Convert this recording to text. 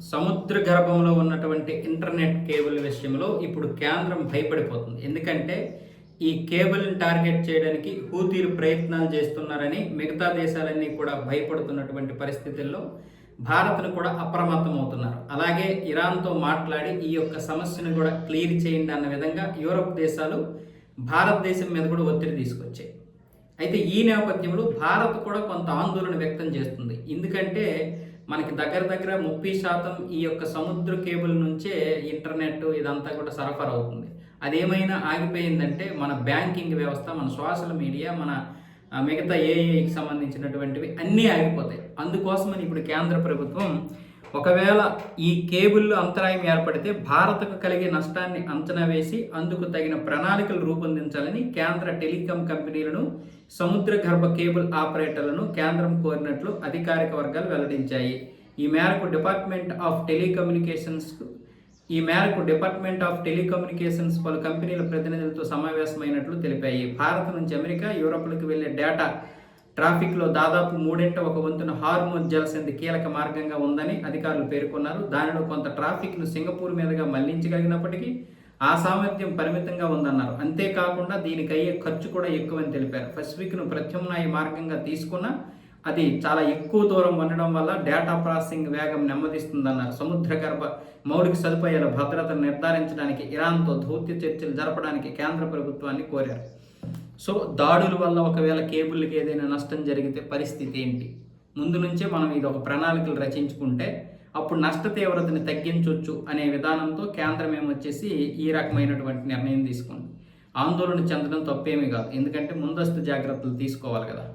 సముద్ర గర్భంలో ఉన్నటువంటి ఇంటర్నెట్ కేబుల్ విషయంలో ఇప్పుడు కేంద్రం భయపడిపోతుంది. ఎందుకంటే ఈ కేబుల్ని టార్గెట్ చేయడానికి హూతీలు ప్రయత్నాలు చేస్తున్నారని మిగతా దేశాలన్నీ కూడా భయపడుతున్నటువంటి పరిస్థితుల్లో భారత్ను కూడా అప్రమత్తం అవుతున్నారు. అలాగే ఇరాన్తో మాట్లాడి ఈ యొక్క సమస్యను కూడా క్లియర్ చేయండి అన్న విధంగా యూరప్ దేశాలు భారతదేశం మీద కూడా ఒత్తిడి తీసుకొచ్చాయి. అయితే ఈ నేపథ్యంలో భారత్ కూడా కొంత ఆందోళన వ్యక్తం చేస్తుంది. ఎందుకంటే మనకి దగ్గర 30% ఈ యొక్క సముద్ర కేబుల్ నుంచే ఇంటర్నెట్ ఇదంతా కూడా సరఫరా అవుతుంది. అదేమైనా ఆగిపోయిందంటే మన బ్యాంకింగ్ వ్యవస్థ, మన సోషల్ మీడియా, మన మిగతా ఏఐకి సంబంధించినటువంటివి అన్నీ ఆగిపోతాయి. అందుకోసమని ఇప్పుడు కేంద్ర ప్రభుత్వం ఒకవేళ ఈ కేబుల్లో అంతరాయం ఏర్పడితే భారత్కు కలిగే నష్టాన్ని అంచనా వేసి అందుకు తగిన ప్రణాళికలు రూపొందించాలని కేంద్ర టెలికాం కంపెనీలను, సముద్ర గర్భ కేబుల్ ఆపరేటర్లను కేంద్రం కోరినట్లు అధికారిక వర్గాలు వెల్లడించాయి. ఈ మేరకు డిపార్ట్మెంట్ ఆఫ్ టెలికమ్యూనికేషన్స్ పలు కంపెనీల ప్రతినిధులతో సమావేశమైనట్లు తెలిపాయి. భారత్ నుంచి అమెరికా, యూరప్లకు వెళ్లే డేటా ట్రాఫిక్లో దాదాపు 1/3 హార్మోజ్ జలసంధి కీలక మార్గంగా ఉందని అధికారులు పేర్కొన్నారు. దానిలో కొంత ట్రాఫిక్ను సింగపూర్ మీదుగా మళ్లించగలిగినప్పటికీ ఆ సామర్థ్యం పరిమితంగా ఉందన్నారు. అంతేకాకుండా దీనికి అయ్యే ఖర్చు కూడా ఎక్కువని తెలిపారు. పసిఫిక్ను ప్రత్యామ్నాయ మార్గంగా తీసుకున్న అది చాలా ఎక్కువ దూరం ఉండడం వల్ల డేటా ప్రాసెసింగ్ వేగం నెమ్మదిస్తుందన్నారు. సముద్ర గర్భ మౌలిక సదుపాయాల భద్రతను నిర్ధారించడానికి ఇరాన్తో దౌత్య చర్చలు జరపడానికి కేంద్ర ప్రభుత్వాన్ని కోరారు. సో దాడుల వల్ల ఒకవేళ కేబుల్కి ఏదైనా నష్టం జరిగితే పరిస్థితి ఏంటి? ముందు నుంచే మనం ఇది ఒక ప్రణాళికలు రచించుకుంటే అప్పుడు నష్ట తీవ్రతని తగ్గించవచ్చు అనే విధానంతో కేంద్రం ఏమొచ్చేసి ఈ రకమైనటువంటి నిర్ణయం తీసుకుంది. ఆందోళన చెందడం తప్పేమీ కాదు, ఎందుకంటే ముందస్తు జాగ్రత్తలు తీసుకోవాలి కదా.